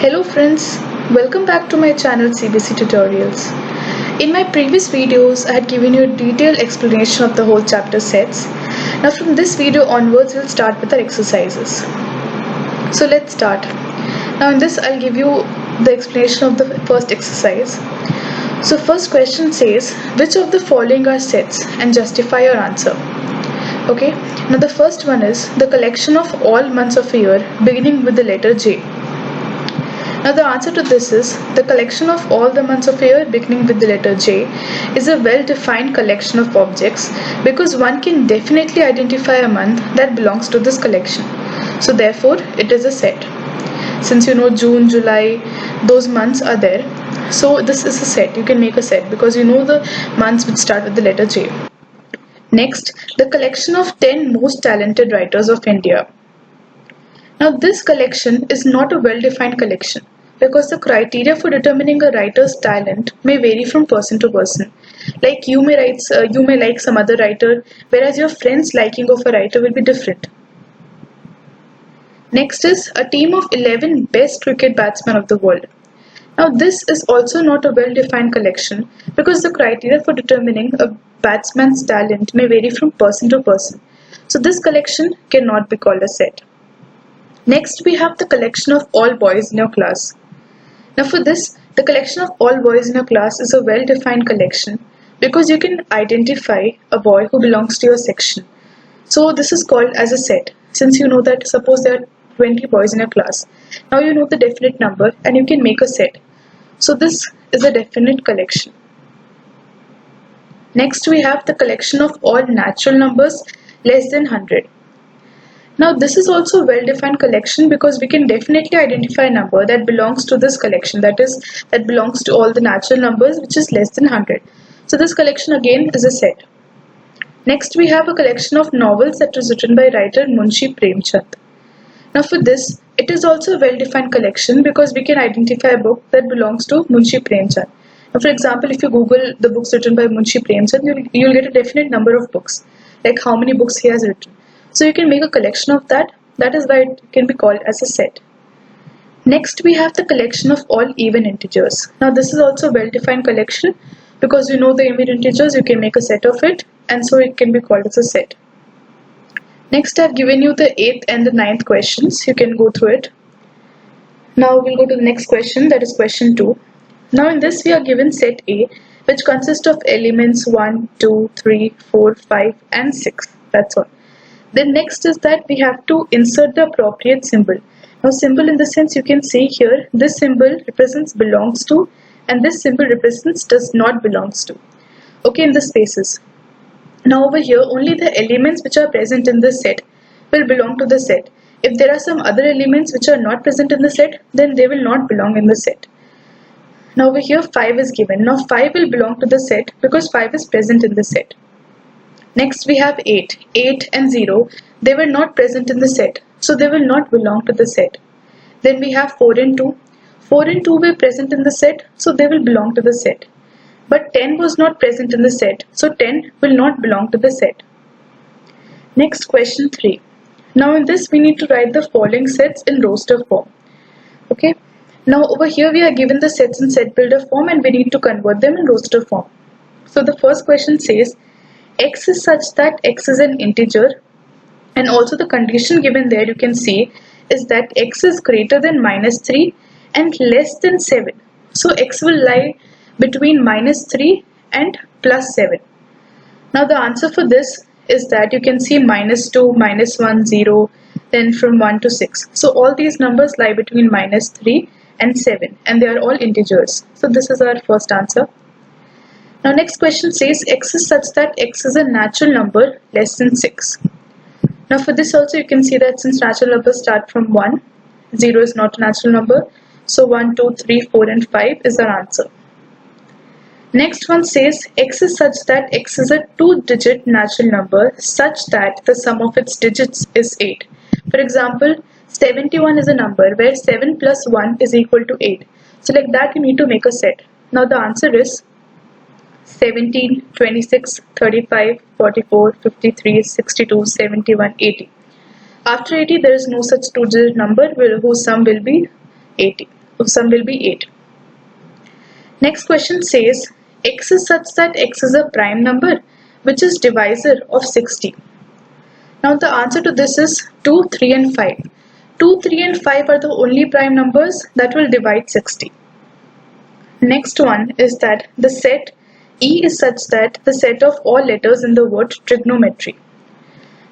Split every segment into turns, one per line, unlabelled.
Hello friends, welcome back to my channel CBC Tutorials. In my previous videos, I had given you a detailed explanation of the whole chapter sets. Now from this video onwards, we'll start with our exercises. So let's start. Now in this, I'll give you the explanation of the first exercise. So first question says, which of the following are sets and justify your answer. Okay, now the first one is the collection of all months of a year beginning with the letter J. Now the answer to this is, the collection of all the months of a year beginning with the letter J is a well-defined collection of objects because one can definitely identify a month that belongs to this collection. So therefore, it is a set. Since you know June, July, those months are there. So this is a set. You can make a set because you know the months which start with the letter J. Next, the collection of 10 most talented writers of India. Now this collection is not a well-defined collection because the criteria for determining a writer's talent may vary from person to person. Like you may like some other writer, whereas your friend's liking of a writer will be different. Next is a team of 11 best cricket batsmen of the world. Now this is also not a well-defined collection because the criteria for determining a batsman's talent may vary from person to person. So this collection cannot be called a set. Next, we have the collection of all boys in your class. Now for this, the collection of all boys in your class is a well-defined collection because you can identify a boy who belongs to your section. So this is called as a set, since you know that suppose there are 20 boys in your class. Now you know the definite number and you can make a set. So this is a definite collection. Next, we have the collection of all natural numbers less than 100. Now this is also a well-defined collection because we can definitely identify a number that belongs to this collection, that belongs to all the natural numbers which is less than 100. So this collection again is a set. Next we have a collection of novels that was written by writer Munshi Premchand. Now for this, it is also a well-defined collection because we can identify a book that belongs to Munshi Premchand. Now for example, if you Google the books written by Munshi Premchand, you'll get a definite number of books, like how many books he has written. So you can make a collection of that. That is why it can be called as a set. Next we have the collection of all even integers. Now this is also a well-defined collection because you know the even integers, you can make a set of it, and so it can be called as a set. Next I have given you the 8th and the 9th questions. You can go through it. Now we'll go to the next question, that is question 2. Now in this we are given set A, which consists of elements 1, 2, 3, 4, 5 and 6. That's all. Then next is that we have to insert the appropriate symbol. Now symbol in the sense you can see here, this symbol represents belongs to and this symbol represents does not belongs to. Okay, in the spaces. Now over here only the elements which are present in the set will belong to the set. If there are some other elements which are not present in the set, then they will not belong in the set. Now over here 5 is given. Now 5 will belong to the set because 5 is present in the set. Next we have 8. 8 and 0, they were not present in the set, so they will not belong to the set. Then we have 4 and 2. 4 and 2 were present in the set, so they will belong to the set. But 10 was not present in the set, so 10 will not belong to the set. Next question 3. Now in this we need to write the following sets in roster form. Okay. Now over here we are given the sets in set builder form and we need to convert them in roster form. So the first question says, x is such that x is an integer, and also the condition given there you can see is that x is greater than -3 and less than 7. So x will lie between -3 and +7. Now the answer for this is that you can see -2, -1, 0, then from 1 to 6. So all these numbers lie between -3 and 7 and they are all integers. So this is our first answer. Now next question says x is such that x is a natural number less than 6. Now for this also you can see that since natural numbers start from 1, 0 is not a natural number. So 1, 2, 3, 4 and 5 is our answer. Next one says x is such that x is a 2-digit natural number such that the sum of its digits is 8. For example, 71 is a number where 7 plus 1 is equal to 8. So like that you need to make a set. Now the answer is 17, 26, 35, 44, 53, 62, 71, 80. After 80 there is no such two-digit number whose sum will be 80. sum will be 8. Next question says x is such that x is a prime number which is divisor of 60. Now the answer to this is 2, 3 and 5. 2, 3 and 5 are the only prime numbers that will divide 60. Next one is that the set E is such that the set of all letters in the word trigonometry.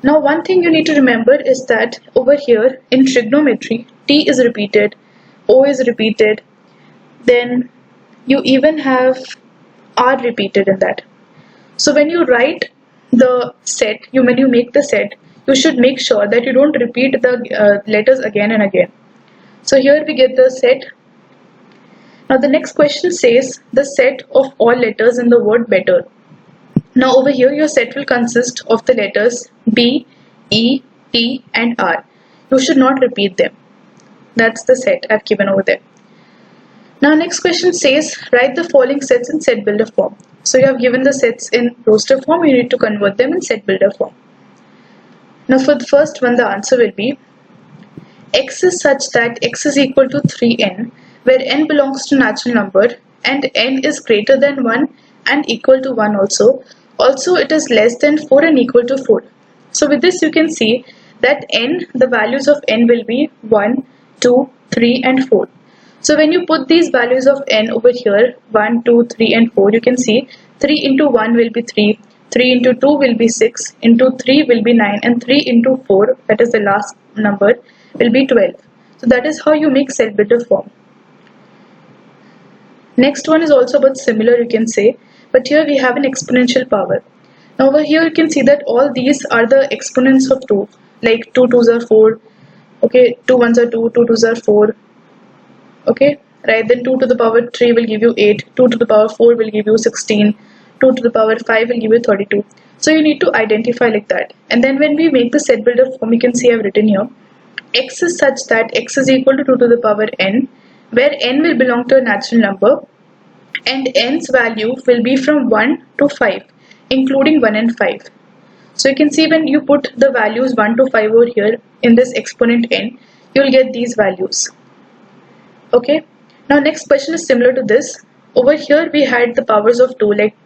Now one thing you need to remember is that over here in trigonometry, T is repeated, O is repeated, then you even have R repeated in that. So when you write the set, when you make the set, you should make sure that you don't repeat the letters again and again. So here we get the set. Now the next question says the set of all letters in the word better. Now over here your set will consist of the letters B, E, T and R. You should not repeat them. That's the set I've given over there. Now next question says write the following sets in set builder form. So you have given the sets in roster form, you need to convert them in set builder form. Now for the first one the answer will be x is such that x is equal to 3n where n belongs to natural number and n is greater than 1 and equal to 1 also. Also it is less than 4 and equal to 4. So with this you can see that n, the values of n will be 1, 2, 3 and 4. So when you put these values of n over here, 1, 2, 3 and 4, you can see 3 into 1 will be 3, 3 into 2 will be 6, into 3 will be 9 and 3 into 4, that is the last number, will be 12. So that is how you make set builder form. Next one is also about similar you can say, but here we have an exponential power. Now over here you can see that all these are the exponents of 2, like 2 2s are 4, okay, 2 1s are 2, 2 2s are 4, okay, right, then 2 to the power 3 will give you 8, 2 to the power 4 will give you 16, 2 to the power 5 will give you 32. So you need to identify like that. And then when we make the set builder form, you can see I've written here, x is such that x is equal to 2 to the power n, where n will belong to a natural number and n's value will be from 1 to 5, including 1 and 5. So you can see when you put the values 1 to 5 over here in this exponent n, you will get these values. Okay, now next question is similar to this. Over here we had the powers of 2, like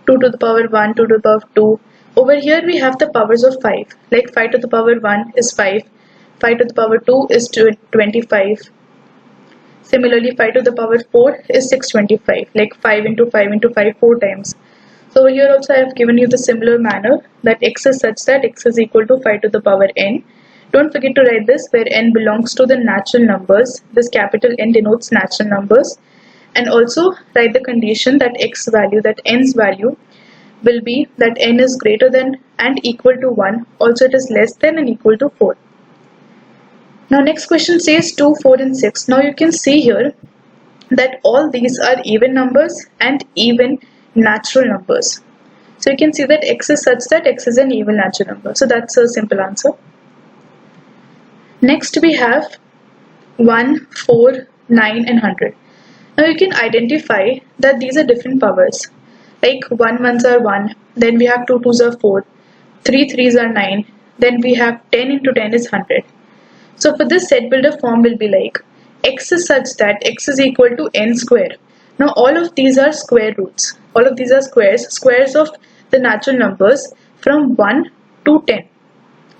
2 to the power 1, 2 to the power 2. Over here we have the powers of 5, like 5 to the power 1 is 5, 5 to the power 2 is 25. Similarly 5 to the power 4 is 625, like 5 into 5 into 5 4 times. So over here also I have given you the similar manner that x is such that x is equal to 5 to the power n. Don't forget to write this where n belongs to the natural numbers. This capital N denotes natural numbers. And also write the condition that x value, that n's value will be that n is greater than and equal to 1. Also it is less than and equal to 4. Now next question says 2, 4 and 6. Now you can see here that all these are even numbers and even natural numbers. So you can see that x is such that x is an even natural number. So that's a simple answer. Next we have 1, 4, 9 and 100. Now you can identify that these are different powers. Like 1 1s are 1, then we have 2 2s are 4, 3 3s are 9, then we have 10 into 10 is 100. So for this set builder form will be like x is such that x is equal to n square. Now all of these are square roots. All of these are squares of the natural numbers from 1 to 10.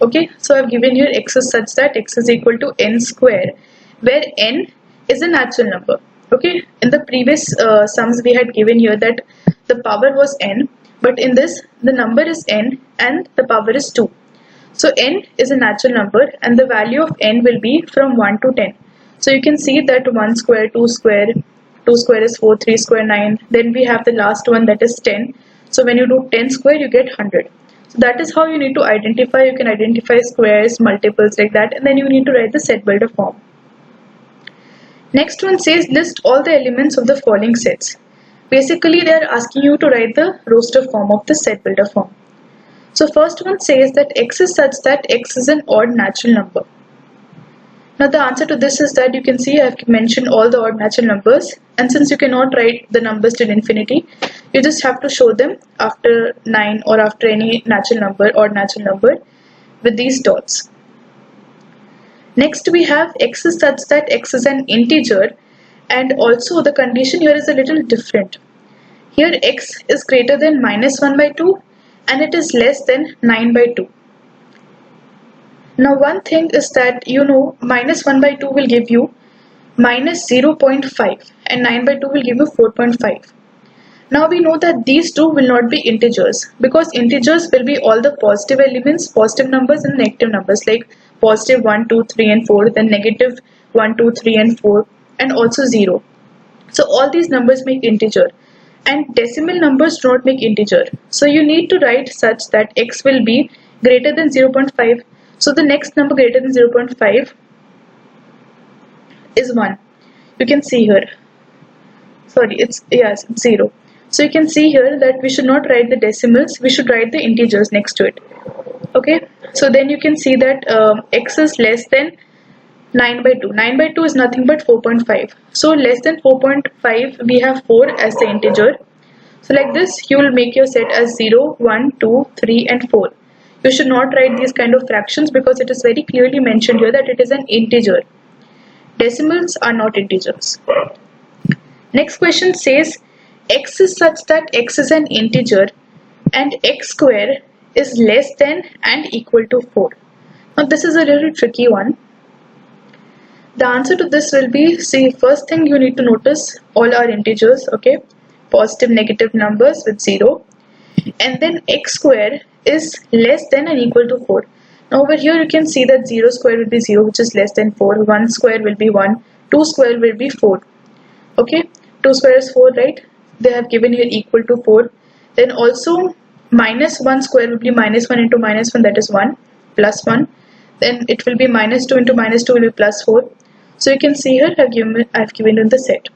Okay, so I've given here x is such that x is equal to n square, where n is a natural number. Okay, in the previous sums we had given here that the power was n, but in this the number is n and the power is 2. So n is a natural number and the value of n will be from 1 to 10. So you can see that 1 square, 2 square, 2 square is 4, 3 square 9, then we have the last one that is 10. So when you do 10 square you get 100. So that is how you need to identify. You can identify squares, multiples like that, and then you need to write the set builder form. Next one says list all the elements of the following sets. Basically they are asking you to write the roster form of the set builder form. So first one says that x is such that x is an odd natural number. Now the answer to this is that you can see I have mentioned all the odd natural numbers, and since you cannot write the numbers till infinity, you just have to show them after 9 or after any natural number, odd natural number, with these dots. Next we have x is such that x is an integer And also the condition here is a little different. Here x is greater than -1 by 2 and it is less than 9 by 2. Now one thing is that -1 by 2 will give you minus 0.5 and 9 by 2 will give you 4.5. Now we know that these two will not be integers, because integers will be all the positive elements, positive numbers and negative numbers, like positive 1, 2, 3 and 4, then negative 1, 2, 3 and 4 and also 0. So all these numbers make integer, and decimal numbers do not make integer. So you need to write such that x will be greater than 0.5. So the next number greater than 0.5 is 1. You can see here. Sorry, it's 0. So you can see here that we should not write the decimals, we should write the integers next to it. Okay, so then you can see that x is less than 9 by 2. 9 by 2 is nothing but 4.5. So less than 4.5, we have 4 as the integer. So like this, you will make your set as 0, 1, 2, 3 and 4. You should not write these kind of fractions because it is very clearly mentioned here that it is an integer. Decimals are not integers. Next question says x is such that x is an integer and x square is less than and equal to 4. Now this is a little tricky one. The answer to this will be, see, first thing you need to notice all are integers, okay, positive negative numbers with 0, and then x square is less than and equal to 4. Now over here you can see that 0 square will be 0, which is less than 4, 1 square will be 1, 2 square will be 4. Okay, 2 square is 4, right? They have given here equal to 4. Then also -1 square will be -1 into -1, that is 1, plus 1. Then it will be -2 into -2 will be plus 4. So you can see here I've given you the set.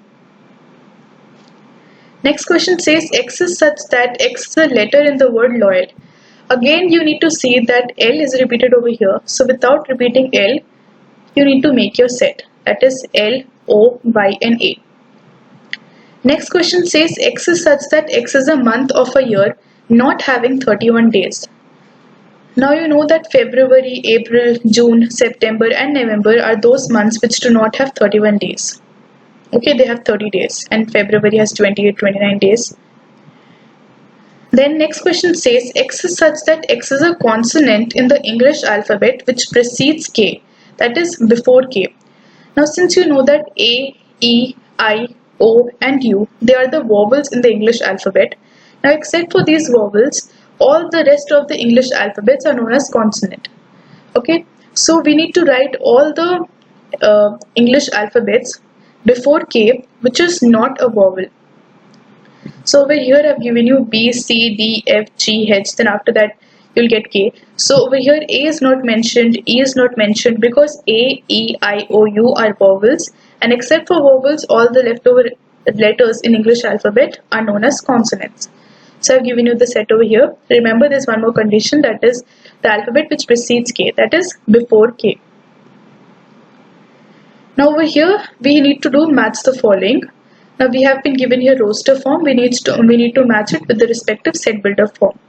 Next question says x is such that x is a letter in the word loyal. Again you need to see that L is repeated over here. So without repeating L, you need to make your set. That is L, O, Y and A. Next question says x is such that x is a month of a year not having 31 days. Now you know that February, April, June, September and November are those months which do not have 31 days. Okay, they have 30 days and February has 28, 29 days. Then next question says x is such that x is a consonant in the English alphabet which precedes k, that is before k. Now since you know that A, E, I, O and U, they are the vowels in the English alphabet. Now except for these vowels, all the rest of the English alphabets are known as consonant. Okay, so we need to write all the English alphabets before K, which is not a vowel. So over here I've given you B, C, D, F, G, H, then after that you'll get K. So over here A is not mentioned, E is not mentioned because A, E, I, O, U are vowels, and except for vowels all the leftover letters in English alphabet are known as consonants. So I've given you the set over here. Remember there's one more condition, that is the alphabet which precedes K, that is before K. Now over here we need to match the following. Now we have been given here roster form, we need to match it with the respective set builder form.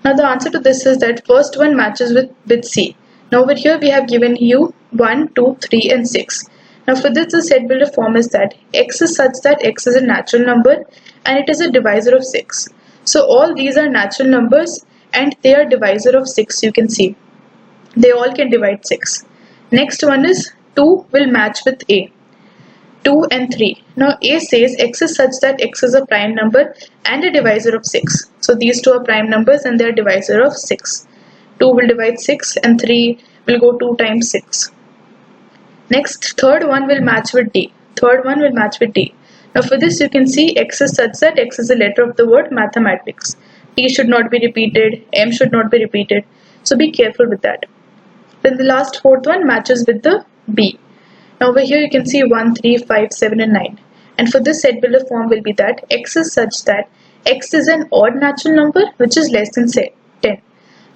Now the answer to this is that first one matches with C. Now over here we have given you 1, 2, 3 and 6. Now for this the set builder form is that x is such that x is a natural number and it is a divisor of 6. So all these are natural numbers and they are divisor of 6, you can see. They all can divide 6. Next one is 2 will match with A. 2 and 3. Now A says x is such that x is a prime number and a divisor of 6. So these two are prime numbers and they are divisor of 6. 2 will divide 6 and 3 will go 2 times 6. Next, third one will match with D. Third one will match with D. Now for this you can see x is such that x is a letter of the word mathematics. T should not be repeated, M should not be repeated. So be careful with that. Then the last fourth one matches with the B. Now over here you can see 1, 3, 5, 7 and 9. And for this set builder form will be that x is such that x is an odd natural number which is less than 10.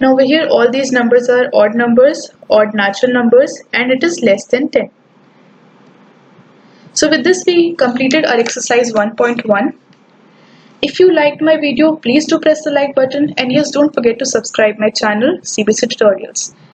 Now over here all these numbers are odd numbers, odd natural numbers, and it is less than 10. So with this we completed our exercise 1.1. If you liked my video, please do press the like button, and yes, don't forget to subscribe my channel CBC Tutorials.